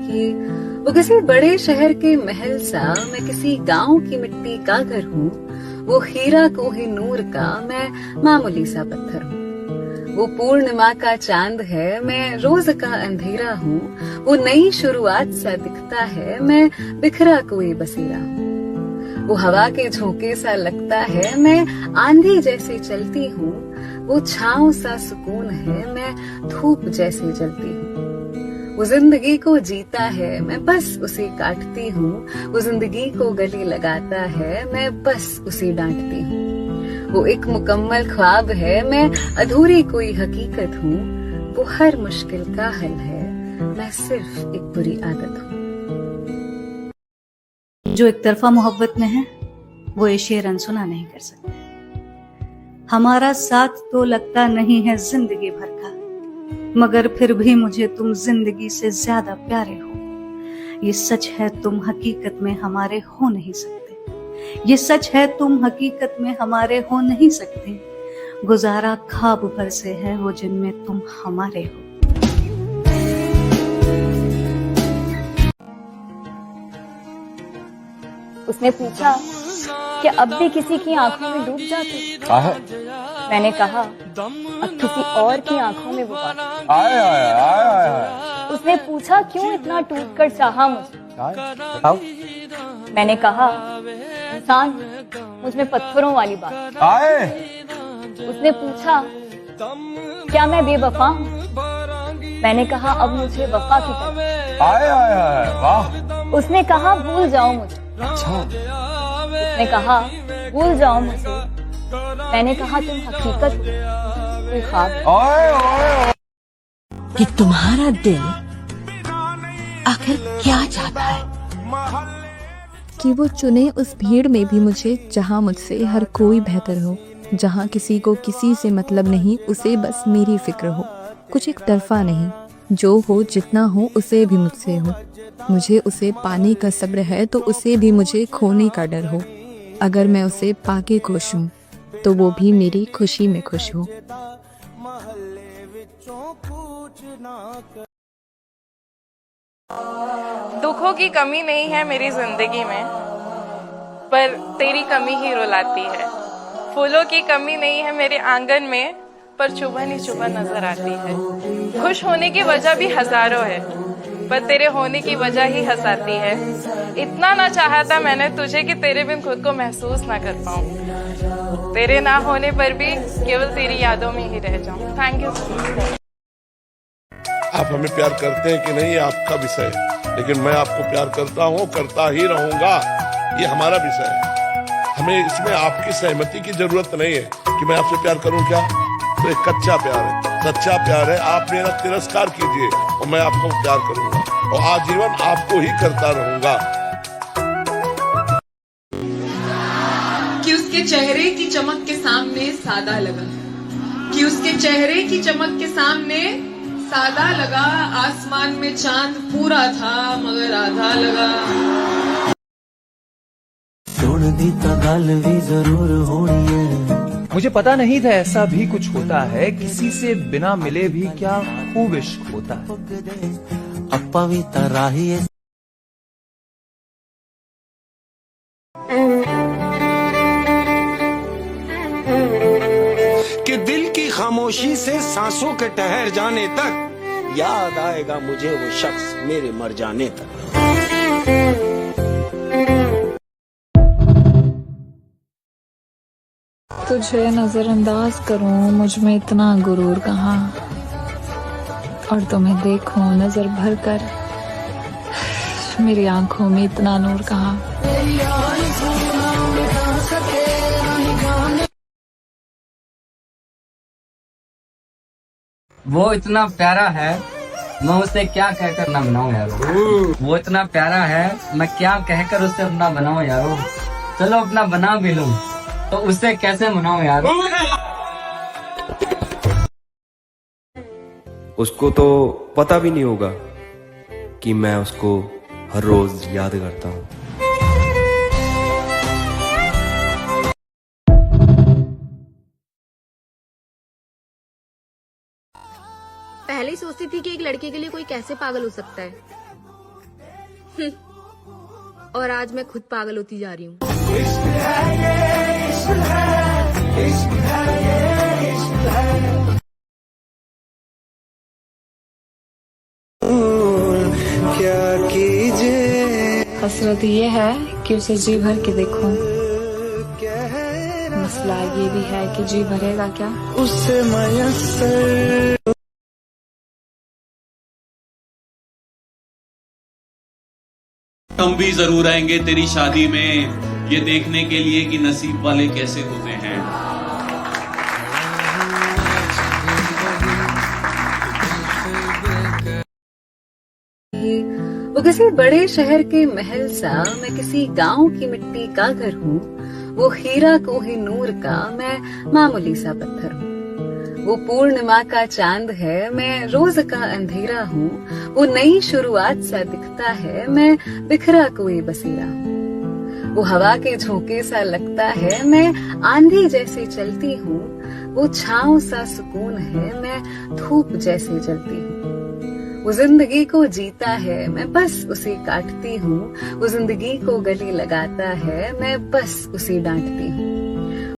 कि वो किसी बड़े शहर के महल सा, मैं किसी गांव की मिट्टी का घर हूँ। वो हीरा कोहिनूर का, मैं मामूली सा पत्थर हूँ। वो पूर्णिमा का चांद है, मैं रोज का अंधेरा हूँ। वो नई शुरुआत सा दिखता है, मैं बिखरा कोई बसेरा हूँ। वो हवा के झोंके सा लगता है, मैं आंधी जैसे चलती हूँ। वो छांव सा सुकून है, मैं धूप जैसे जलती हूँ। वो जिंदगी को जीता है, मैं बस उसे काटती हूँ। वो जिंदगी को गले लगाता है, मैं बस उसे डांटती हूँ। वो एक मुकम्मल ख्वाब है, मैं अधूरी कोई हकीकत हूँ। वो हर मुश्किल का हल है, मैं सिर्फ एक बुरी आदत हूँ। जो एक तरफा मोहब्बत में है वो ये शेर अनसुना नहीं कर सकते। हमारा साथ तो लगता नहीं है जिंदगी भर का, मगर फिर भी मुझे तुम जिंदगी से ज्यादा प्यारे हो। ये सच है तुम हकीकत में हमारे हो नहीं सकते। ये सच है तुम हकीकत में हमारे हो नहीं सकते। गुजारा ख्वाब भर से है वो जिनमें तुम हमारे हो। उसने पूछा कि अब भी किसी की आंखों में डूब जाते। मैंने कहा अब किसी और की आंखों में वो बात। उसने पूछा क्यों इतना टूट कर चाहा मुझे। मैंने कहा इंसान मुझ में पत्थरों वाली बात। उसने पूछा क्या मैं बेवफा हूँ। मैंने कहा अब मुझे वफा की तरफ। उसने कहा भूल जाओ मुझे। उसने कहा भूल जाओ मुझे। मैंने कहा तुम हकीकत हो, कोई ख्वाब। कि तुम्हारा दिल आखिर क्या चाहता है। कि वो चुने उस भीड़ में भी मुझे जहाँ मुझसे हर कोई बेहतर हो। जहाँ किसी को किसी से मतलब नहीं, उसे बस मेरी फिक्र हो। कुछ एक तरफा नहीं, जो हो जितना हो उसे भी मुझसे हो। मुझे उसे पाने का सब्र है तो उसे भी मुझे खोने का डर हो। अगर मैं उसे पाके खुश हूँ तो वो भी मेरी खुशी में खुश हो। दुखों की कमी नहीं है मेरी जिंदगी में, पर तेरी कमी ही रुलाती है। फूलों की कमी नहीं है मेरे आंगन में, पर चुभन ही चुभन नजर आती है। खुश होने की वजह भी हजारों है, पर तेरे होने की वजह ही हंसाती है। इतना ना चाहा था मैंने तुझे कि तेरे बिन खुद को महसूस ना कर पाऊं। तेरे ना होने पर भी केवल तेरी यादों में ही रह जाऊं। Thank you so much. आप हमें प्यार करते हैं कि नहीं, आपका विषय है, लेकिन मैं आपको प्यार करता हूँ, करता ही रहूंगा। ये हमारा विषय है। हमें इसमें आपकी सहमति की जरूरत नहीं है कि मैं आपसे प्यार करूं। क्या तो एक कच्चा प्यार है, सच्चा प्यार है। आप मेरा तिरस्कार कीजिए और मैं आपको प्यार करूंगा और आजीवन आपको ही करता रहूंगा। कि उसके चेहरे की चमक के सामने सादा लगा, कि उसके चेहरे की चमक के सामने सादा लगा। आसमान में चांद पूरा था मगर आधा लगा। जरूर होनी है। मुझे पता नहीं था ऐसा भी कुछ होता है, किसी से बिना मिले भी क्या खूब इश्क होता है। कि दिल की खामोशी से सांसों के ठहर जाने तक याद आएगा मुझे वो शख्स मेरे मर जाने तक। तुझे नजरअंदाज करूं, मुझ में इतना गुरूर कहाँ, और तुम्हें देखूं नजर भर कर, मेरी आंखों में इतना नूर कहाँ। वो इतना प्यारा है, मैं उसे क्या कहकर ना बनाऊं यारो। वो इतना प्यारा है, मैं क्या कहकर उसे अपना बनाऊं यारो। चलो अपना बना भी लूं तो उससे कैसे मनाऊं यार। उसको तो पता भी नहीं होगा कि मैं उसको हर रोज याद करता हूँ। पहले ही सोचती थी कि एक लड़के के लिए कोई कैसे पागल हो सकता है, और आज मैं खुद पागल होती जा रही हूँ। क्या कीजिए, हसरत ये है कि उसे जी भर के देखूं। मसला ये भी है कि जी भरेगा क्या उससे मयस्सर। हम भी जरूर आएंगे तेरी शादी में, ये देखने के लिए कि नसीब वाले कैसे होते हैं। वो किसी बड़े शहर के महल सा, मैं किसी गांव की मिट्टी का घर हूँ। वो हीरा कोहिनूर का, मैं मामूली सा पत्थर हूँ। वो पूर्णिमा का चांद है, मैं रोज का अंधेरा हूँ। वो नई शुरुआत सा दिखता है, मैं बिखरा कोई बसेरा हूँ। वो हवा के झोंके सा लगता है, मैं आंधी जैसे चलती हूँ। वो छांव सा सुकून है, मैं धूप जैसे जलती हूँ। वो जिंदगी को जीता है, मैं बस उसे काटती हूँ। वो जिंदगी को गले लगाता है, मैं बस उसे डांटती हूँ।